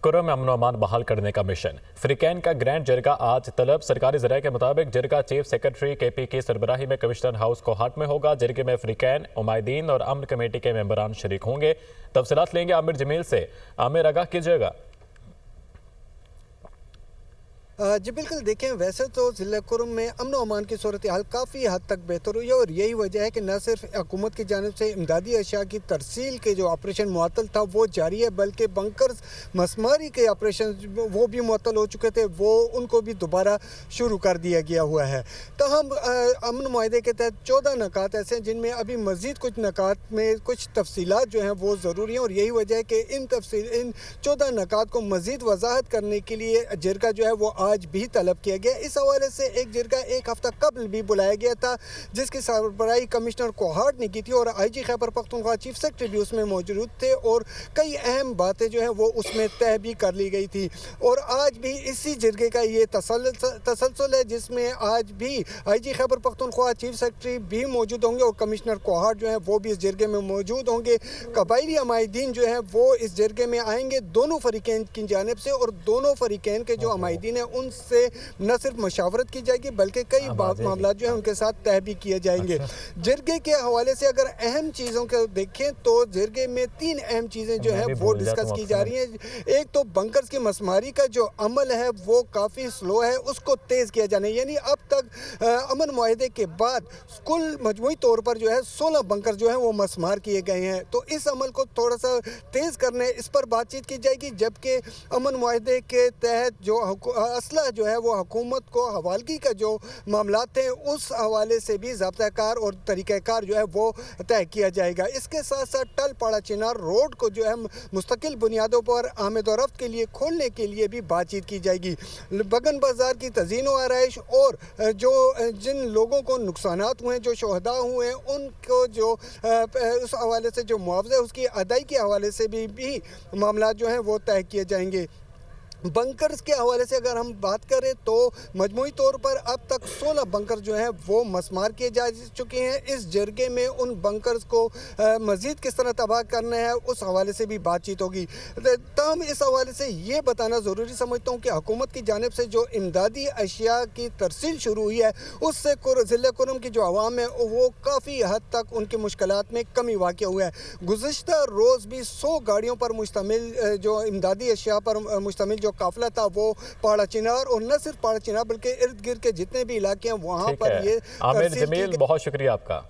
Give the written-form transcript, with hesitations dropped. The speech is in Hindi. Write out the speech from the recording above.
कुर्रम में अमन-ओ-अमान बहाल करने का मिशन। फ्रीकैन का ग्रैंड जरगा आज तलब। सरकारी ज़राए के मुताबिक जरगा चीफ सेक्रेटरी KP की सरबराही में कमिश्नर हाउस कोहाट में होगा। जरगे में फ्रीकैन, उमायदीन और अमन कमेटी के मेंबरान शरीक होंगे। तफसीलात लेंगे आमिर जमील से। आमिर, आगाह कीजिएगा। जी बिल्कुल, देखें वैसे तो ज़िला कुर्रम में अमन व अमान की सूरत हाल काफ़ी हद तक बेहतर हुई है और यही वजह है कि न सिर्फ हुकूमत की जानिब से इमदादी अशिया की तरसील के जो ऑपरेशन मुअत्तल था वो जारी है, बल्कि बंकर्स मसमारी के ऑपरेशन वो भी मुअत्तल हो चुके थे, वो उनको भी दोबारा शुरू कर दिया गया हुआ है। तो हम अमन माहदे के तहत 14 नकात ऐसे हैं जिनमें अभी मज़ीद कुछ नकात में कुछ तफसीलात जो हैं वो ज़रूरी हैं और यही वजह है कि इन 14 नकात को मज़ीद वजाहत करने के लिए जरगा जो है वो आज भी तलब किया गया। इस हवाले से एक जरगा एक हफ्ता कबल भी बुलाया गया था, जिसकी सरबराही कमिश्नर कोहाट ने की थी और IG Khyber Pakhtunkhwa chief secretary भी उसमें मौजूद थे और कई अहम बातें जो हैं वो उसमें तय भी कर ली गई थी। और आज भी इसी जरगे का ये तसलसल है, जिसमें आज भी IG Khyber Pakhtunkhwa chief secretary भी मौजूद होंगे और कमिश्नर कोहाट जो है वो भी इस जरगे में मौजूद होंगे। कबायली अमायदीन जो है वो इस जरगे में आएंगे दोनों फरीकैन की जानिब से और दोनों फरीकैन के जो अमायदीन हैं उनसे न सिर्फ मशावरत की जाएगी बल्कि कई मामला जो है उनके साथ तय भी किए जाएंगे। जरगे के हवाले से अगर अहम चीज़ों को देखें तो जरगे में 3 अहम चीज़ें जो है वो डिस्कस की जा रही हैं। एक तो बंकर्स की मसमारी का जो अमल है वो काफ़ी स्लो है, उसको तेज़ किया जाना है। यानी अब तक अमन मुआहदे के बाद कुल मजमूई तौर पर जो है 16 बंकर जो है वो मसमार किए गए हैं, तो इस अमल को थोड़ा सा तेज़ करने इस पर बातचीत की जाएगी। जबकि अमन मुआहदे के तहत जो असला जो है वो हुकूमत को हवालगी का जो मामला थे उस हवाले से भी ज़ाब्ता-कार और तरीक़ाकार जो है वो तय किया जाएगा। इसके साथ साथ टल पाड़ा चिनार रोड को जो है मुस्तकिल बुनियादों पर आमद और रफ्त के लिए खोलने के लिए भी बातचीत की जाएगी। बगन बाज़ार की तज़ीन व आराइश और जो जिन लोगों को नुकसानात हुए, जो शहदा हुए हैं, उनको जो उस हवाले से जो मुआवज़ा है उसकी अदाई के हवाले से भी मामला जो हैं वो तय किए जाएंगे। बंकर्स के हवाले से अगर हम बात करें तो मजमूई तौर पर अब तक 16 बंकर जो हैं वो मसमार किए जा चुके हैं। इस जरगे में उन बंकर्स को मज़ीद किस तरह तबाह करना है उस हवाले से भी बातचीत होगी। तमाम इस हवाले से ये बताना ज़रूरी समझता हूँ कि हुकूमत की जानिब से जो इमदादी अशिया की तरसील शुरू हुई है उससे ज़िला कुर्रम की जो आवाम है वो काफ़ी हद तक उनकी मुश्किलात में कमी वाक़ हुआ है। गुज़िश्ता रोज़ भी 100 गाड़ियों पर मुश्तमिल जो इमदादी अशिया पर मुश्तमिल जो काफिला था वो पाड़ा चिनार और न सिर्फ पाड़ा चिनार बल्कि इर्द गिर्द के जितने भी इलाके हैं वहाँ पर ये आमिर जमील, बहुत शुक्रिया आपका।